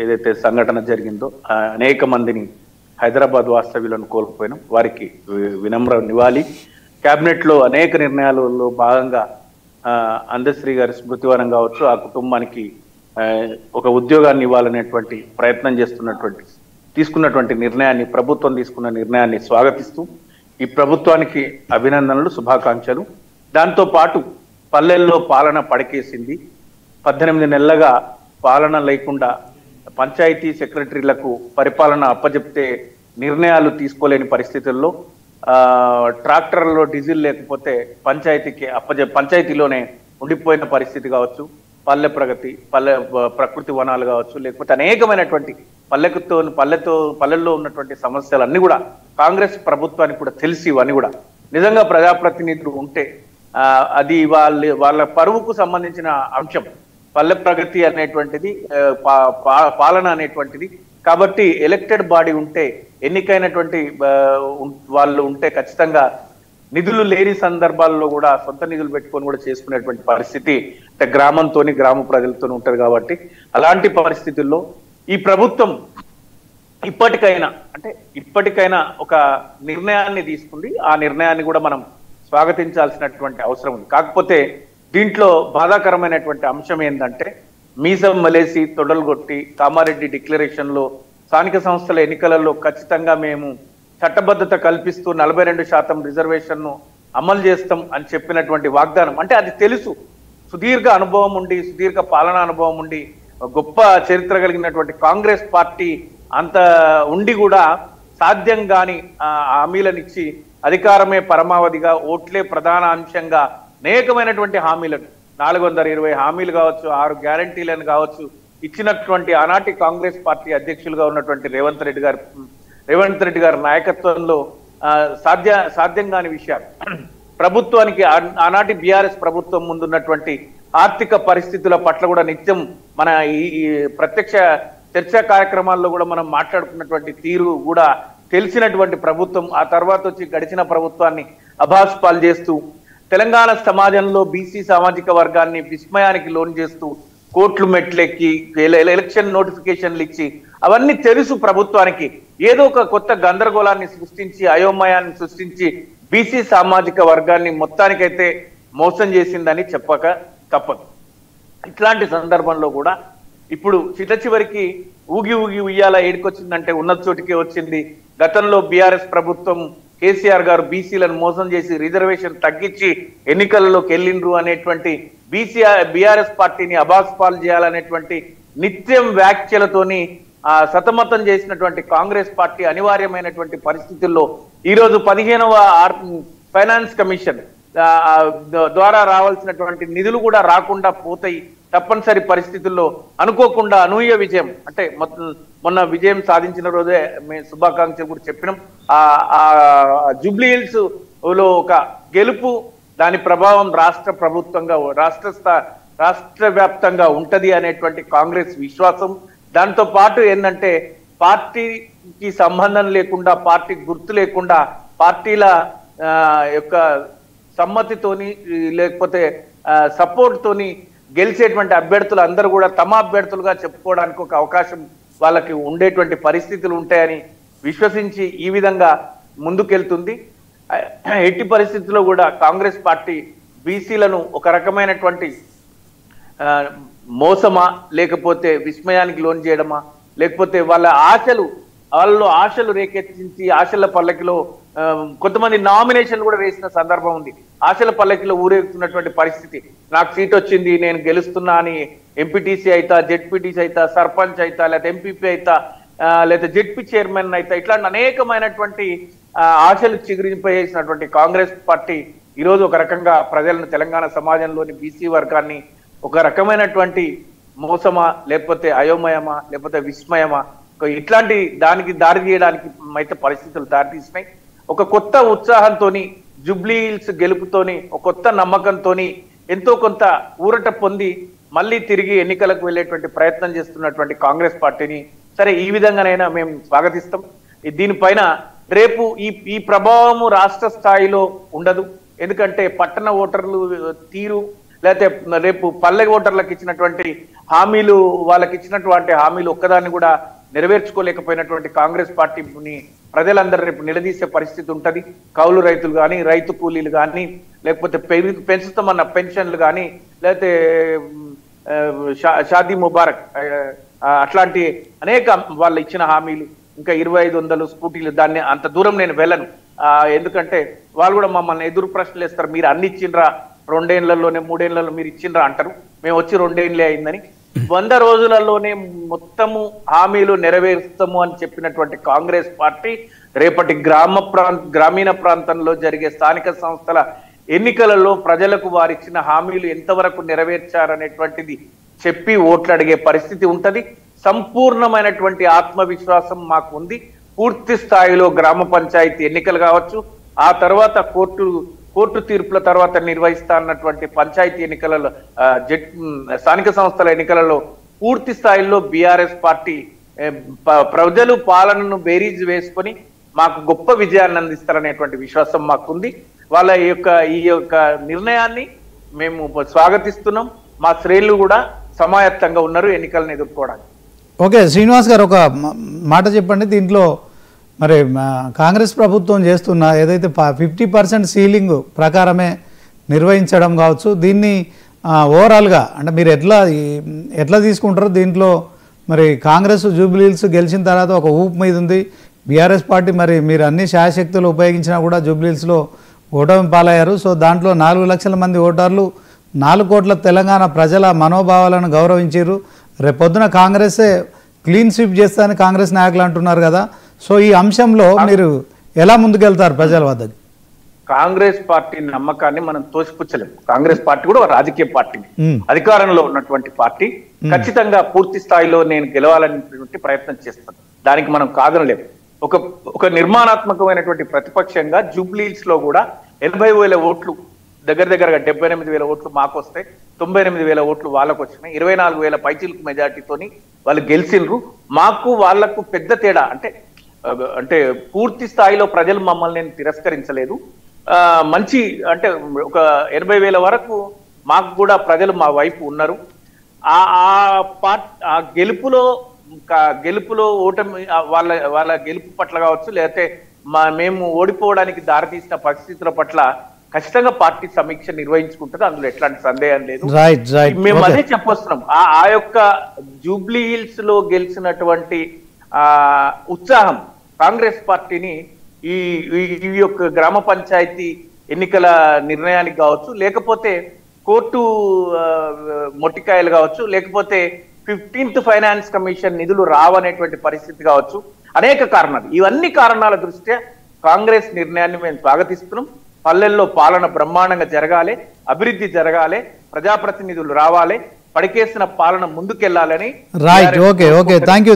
ఏదైతే సంఘటన జరిగిందో అనేక మందిని హైదరాబాద్ వాస్తవ్యులను కోల్పోయినాం. వారికి వినమ్ర నివాళి. కేబినెట్ లో అనేక నిర్ణయాలలో భాగంగా అందశ్రీ గారి స్మృతివనం కావచ్చు, ఆ కుటుంబానికి ఒక ఉద్యోగాన్ని ఇవ్వాలనేటువంటి ప్రయత్నం తీసుకున్నటువంటి నిర్ణయాన్ని, ప్రభుత్వం తీసుకున్న నిర్ణయాన్ని స్వాగతిస్తూ ఈ ప్రభుత్వానికి అభినందనలు, శుభాకాంక్షలు. దాంతో పాటు పల్లెల్లో పాలన పడకేసింది. 18 నెలలుగా పాలన లేకుండా పంచాయతీ సెక్రటరీలకు పరిపాలన అప్పజెప్తే నిర్ణయాలు తీసుకోలేని పరిస్థితుల్లో ట్రాక్టర్లలో డీజిల్ లేకపోతే పంచాయతీలోనే ఉండిపోయిన పరిస్థితి కావచ్చు, పల్లె ప్రగతి, ప్రకృతి వనాలు కావచ్చు, లేకపోతే అనేకమైనటువంటి పల్లెల్లో ఉన్నటువంటి సమస్యలన్నీ కూడా కాంగ్రెస్ ప్రభుత్వానికి కూడా తెలిసి, ఇవన్నీ కూడా నిజంగా ప్రజాప్రతినిధులు ఉంటే అది వాళ్ళ పరువుకు సంబంధించిన అంశం. పల్లె ప్రగతి అనేటువంటిది, పాలన అనేటువంటిది. కాబట్టి ఎలక్టెడ్ బాడీ ఉంటే, ఎన్నికైనటువంటి వాళ్ళు ఉంటే ఖచ్చితంగా నిధులు లేని సందర్భాల్లో కూడా సొంత నిధులు పెట్టుకొని కూడా చేసుకునేటువంటి పరిస్థితి అంటే గ్రామ ప్రజలతో ఉంటది. కాబట్టి అలాంటి పరిస్థితుల్లో ఈ ప్రభుత్వం ఇప్పటికైనా ఒక నిర్ణయాన్ని తీసుకుంది. ఆ నిర్ణయాన్ని కూడా మనం స్వాగతించాల్సినటువంటి అవసరం ఉంది. కాకపోతే దీంట్లో బాధాకరమైనటువంటి అంశం ఏంటంటే, మీసం మలేసి తొడలు కొట్టి కామారెడ్డి డిక్లరేషన్ లో స్థానిక సంస్థల ఎన్నికలలో ఖచ్చితంగా మేము చట్టబద్ధత కల్పిస్తూ 42% రిజర్వేషన్ ను అమలు చేస్తాం అని చెప్పినటువంటి వాగ్దానం, అంటే అది తెలుసు, సుదీర్ఘ అనుభవం ఉండి, సుదీర్ఘ పాలనా అనుభవం ఉండి, గొప్ప చరిత్ర కలిగినటువంటి కాంగ్రెస్ పార్టీ అంత ఉండి కూడా సాధ్యం కాని హామీలనిచ్చి అధికారమే పరమావధిగా, ఓట్లే ప్రధాన అంశంగా అనేకమైనటువంటి హామీలను 420 హామీలు కావచ్చు, 6 గ్యారంటీలను కావచ్చు ఇచ్చినటువంటి ఆనాటి కాంగ్రెస్ పార్టీ అధ్యక్షులుగా ఉన్నటువంటి రేవంత్ రెడ్డి గారి నాయకత్వంలో సాధ్యం కాని విషయాలు, ప్రభుత్వానికి ఆనాటి బీఆర్ఎస్ ప్రభుత్వం ముందున్నటువంటి ఆర్థిక పరిస్థితుల పట్ల కూడా నిత్యం మన ఈ ప్రత్యక్ష చర్చా కార్యక్రమాల్లో కూడా మనం మాట్లాడుకున్నటువంటి తీరు కూడా తెలిసినటువంటి ప్రభుత్వం, ఆ తర్వాత వచ్చి గడిచిన ప్రభుత్వాన్ని అభాస్పాలు చేస్తూ తెలంగాణ సమాజంలో బీసీ సామాజిక వర్గాన్ని విస్మయానికి లోన్ చేస్తూ కోట్లు మెట్లెక్కి ఎలక్షన్ నోటిఫికేషన్లు ఇచ్చి అవన్నీ తెలుసు ప్రభుత్వానికి. ఏదో ఒక కొత్త గందరగోళాన్ని సృష్టించి, అయోమయాన్ని సృష్టించి బీసీ సామాజిక వర్గాన్ని మొత్తానికైతే మోసం చేసిందని చెప్పక తప్పదు. ఇట్లాంటి సందర్భంలో కూడా ఇప్పుడు చివరికి ఊగి ఉయ్యాల ఏడుకొచ్చిందంటే ఉన్న చోటికే వచ్చింది. గతంలో బీఆర్ఎస్ ప్రభుత్వం కేసీఆర్ గారు బీసీలను మోసం చేసి రిజర్వేషన్ తగ్గించి ఎన్నికలలోకి వెళ్ళిండ్రు అనేటువంటి బీఆర్ఎస్ పార్టీని అబాస్పాలు చేయాలనేటువంటి నిత్యం వ్యాఖ్యలతోని సతమతం చేసినటువంటి కాంగ్రెస్ పార్టీ అనివార్యమైనటువంటి పరిస్థితుల్లో ఈరోజు 15వ ఫైనాన్స్ కమిషన్ ద్వారా రావాల్సినటువంటి నిధులు కూడా రాకుండా పోతాయి. తప్పనిసరి పరిస్థితుల్లో అనుకోకుండా అనూహ్య విజయం, అంటే మొన్న విజయం సాధించిన రోజే మేము శుభాకాంక్షలు కూడా చెప్పినాం. ఆ జూబ్లీ హిల్స్ లో ఒక గెలుపు, దాని ప్రభావం రాష్ట్ర వ్యాప్తంగా ఉంటది అనేటువంటి కాంగ్రెస్ విశ్వాసం. దాంతో పాటు ఏంటంటే, పార్టీకి సంబంధం లేకుండా, పార్టీ గుర్తు లేకుండా, పార్టీల యొక్క సమ్మతితోని లేకపోతే సపోర్ట్ తోని గెలిచేటువంటి అభ్యర్థులు అందరూ కూడా తమ అభ్యర్థులుగా చెప్పుకోవడానికి ఒక అవకాశం వాళ్ళకి ఉండేటువంటి పరిస్థితులు ఉంటాయని విశ్వసించి ఈ విధంగా ముందుకెళ్తుంది. ఎట్టి పరిస్థితుల్లో కూడా కాంగ్రెస్ పార్టీ బీసీలను ఒక రకమైనటువంటి మోసమా, లేకపోతే విస్మయానికి లోన్ చేయడమా, లేకపోతే వాళ్ళలో ఆశలు రేకెత్తించి ఆశల పల్లకిలో కొంతమంది నామినేషన్లు కూడా వేసిన సందర్భం ఉంది. ఆశల పల్లకిలో ఊరేగుతున్నటువంటి పరిస్థితి, నాకు సీట్ వచ్చింది, నేను గెలుస్తున్నా అని ఎంపీటీసీ అయితా, జెడ్పీటీసీ అయితా, సర్పంచ్ అయితా, లేదా ఎంపీపీ అయితా, లేదా జెడ్పీ చైర్మన్ అయితా, ఇట్లాంటి అనేకమైనటువంటి ఆశలు చిగురింపజేసినటువంటి కాంగ్రెస్ పార్టీ ఈరోజు ఒక రకంగా ప్రజలను, తెలంగాణ సమాజంలోని బీసీ వర్గాన్ని ఒక రకమైనటువంటి మోసమా, లేకపోతే అయోమయమా, లేకపోతే విస్మయమా, ఇట్లాంటి దానికి దారి తీయడానికి అయితే పరిస్థితులు దారితీసినాయి. ఒక కొత్త ఉత్సాహంతోని, జూబ్లీ హిల్స్ గెలుపుతోని, ఒక కొత్త నమ్మకంతోని ఎంతో కొంత ఊరట పొంది మళ్ళీ తిరిగి ఎన్నికలకు వెళ్ళేటువంటి ప్రయత్నం చేస్తున్నటువంటి కాంగ్రెస్ పార్టీని సరే ఈ విధంగానైనా మేము స్వాగతిస్తాం. దీనిపైన రేపు ఈ ప్రభావము రాష్ట్ర స్థాయిలో ఉండదు. ఎందుకంటే పట్టణ ఓటర్లు తీరు, లేకపోతే రేపు పల్లె ఓటర్లకు ఇచ్చినటువంటి హామీలు, వాళ్ళకి ఇచ్చినటువంటి హామీలు ఒక్కదాన్ని కూడా నెరవేర్చుకోలేకపోయినటువంటి కాంగ్రెస్ పార్టీని ప్రజలందరూ రేపు నిలదీసే పరిస్థితి ఉంటది. కౌలు రైతులు కానీ, రైతు కూలీలు కానీ, లేకపోతే పెంచుతామన్న పెన్షన్లు కానీ, లేకపోతే షాదీ ముబారక్ అట్లాంటి అనేక వాళ్ళు ఇచ్చిన హామీలు, ఇంకా 2500 స్కూటీలు, దాన్ని అంత దూరం నేను వెళ్ళను. ఎందుకంటే వాళ్ళు కూడా మమ్మల్ని ఎదురు ప్రశ్నలు వేస్తారు. మీరు అన్ని ఇచ్చిండ్రా, 2 ఏళ్లలోనే 3 ఏళ్లలో మీరు ఇచ్చిండ్రా అంటారు. మేము వచ్చి 2 ఏళ్ళే అయిందని. 100 రోజులలోనే మొత్తము హామీలు నెరవేరుస్తాము అని చెప్పినటువంటి కాంగ్రెస్ పార్టీ రేపటి గ్రామీణ ప్రాంతంలో జరిగే స్థానిక సంస్థల ఎన్నికలలో ప్రజలకు వారిచ్చిన హామీలు ఎంతవరకు నెరవేర్చారనేటువంటిది చెప్పి ఓట్లు అడిగే పరిస్థితి ఉంటది. సంపూర్ణమైనటువంటి ఆత్మవిశ్వాసం మాకు ఉంది. పూర్తి స్థాయిలో గ్రామ పంచాయతీ ఎన్నికలు కావచ్చు, ఆ తర్వాత కోర్టు తీర్పుల తర్వాత నిర్వహిస్తా అన్నటువంటి పంచాయతీ ఎన్నికలలో, స్థానిక సంస్థల ఎన్నికలలో పూర్తి స్థాయిలో బీఆర్ఎస్ పార్టీ ప్రజలు పాలనను బేరీజ్ వేసుకొని మాకు గొప్ప విజయాన్ని అందిస్తారనేటువంటి విశ్వాసం మాకుంది. వాళ్ళ ఈ యొక్క నిర్ణయాన్ని మేము స్వాగతిస్తున్నాం. మా శ్రేణులు కూడా సమాయత్తంగా ఉన్నారు ఎన్నికలను ఎదుర్కోవడానికి. ఓకే శ్రీనివాస్ గారు, ఒక మాట చెప్పండి. దీంట్లో మరి కాంగ్రెస్ ప్రభుత్వం చేస్తున్న ఏదైతే 50% సీలింగ్ ప్రకారమే నిర్వహించడం కావచ్చు, దీన్ని ఓవరాల్గా అంటే మీరు ఎట్లా తీసుకుంటారు? దీంట్లో మరి కాంగ్రెస్ జూబ్లీహిల్స్ గెలిచిన తర్వాత ఒక ఊపు మీద ఉంది. బీఆర్ఎస్ పార్టీ మరి మీరు అన్ని శాయశక్తులు ఉపయోగించినా కూడా జూబ్లీహిల్స్లో ఓటమి పాలయ్యారు. సో దాంట్లో 4 లక్షల మంది ఓటర్లు 4 కోట్ల తెలంగాణ ప్రజల మనోభావాలను గౌరవించారు. రేపొద్దున కాంగ్రెసే క్లీన్ స్వీప్ చేస్తారని కాంగ్రెస్ నాయకులు అంటున్నారు కదా. సో ఈ అంశంలో మీరు ఎలా ముందుకెళ్తారు ప్రజల వద్దకు? కాంగ్రెస్ పార్టీ నమ్మకాన్ని మనం తోసిపుచ్చలేము. కాంగ్రెస్ పార్టీ కూడా రాజకీయ పార్టీ, అధికారంలో ఉన్నటువంటి పార్టీ. ఖచ్చితంగా పూర్తి స్థాయిలో నేను గెలవాలనేటువంటి ప్రయత్నం చేస్తాను. దానికి మనం కాదనలేము. ఒక నిర్మాణాత్మకమైనటువంటి ప్రతిపక్షంగా జూబ్లీహిల్స్ లో కూడా 80,000 ఓట్లు, దగ్గరగా 78,000 ఓట్లు మాకు వస్తాయి, 98,000 ఓట్లు వాళ్ళకు వచ్చినాయి. 24,000 పైచిలకు మెజార్టీతోని వాళ్ళు గెలిచిండ్రు. మాకు వాళ్లకు పెద్ద తేడా అంటే పూర్తి స్థాయిలో ప్రజలు మమ్మల్ని నేను తిరస్కరించలేదు. మంచి అంటే ఒక 80,000 వరకు మాకు కూడా ప్రజలు మా వైపు ఉన్నారు. ఆ గెలుపులో ఓటమి వాళ్ళ గెలుపు పట్ల కావచ్చు, లేకపోతే మేము ఓడిపోవడానికి దారితీసిన పరిస్థితుల పట్ల ఖచ్చితంగా పార్టీ సమీక్ష నిర్వహించుకుంటుంది. అందులో ఎట్లాంటి సందేహం లేదు. మేము అదే చెప్పొస్తున్నాం. ఆ యొక్క జూబ్లీహిల్స్ లో గెలిచినటువంటి ఉత్సాహం కాంగ్రెస్ పార్టీని ఈ యొక్క గ్రామ పంచాయతీ ఎన్నికల నిర్ణయానికి కావచ్చు, లేకపోతే కోర్టు మొట్టికాయలు కావచ్చు, లేకపోతే 15th ఫైనాన్స్ కమిషన్ నిధులు రావనేటువంటి పరిస్థితి కావచ్చు, అనేక కారణాలు. ఇవన్నీ కారణాల దృష్ట్యా కాంగ్రెస్ నిర్ణయాన్ని మేము స్వాగతిస్తున్నాం. పల్లెల్లో పాలన బ్రహ్మాండంగా జరగాలి, అభివృద్ధి జరగాలి, ప్రజాప్రతినిధులు రావాలి, పడికేసిన పాలన ముందుకెళ్లాలని. Right, okay, thank you.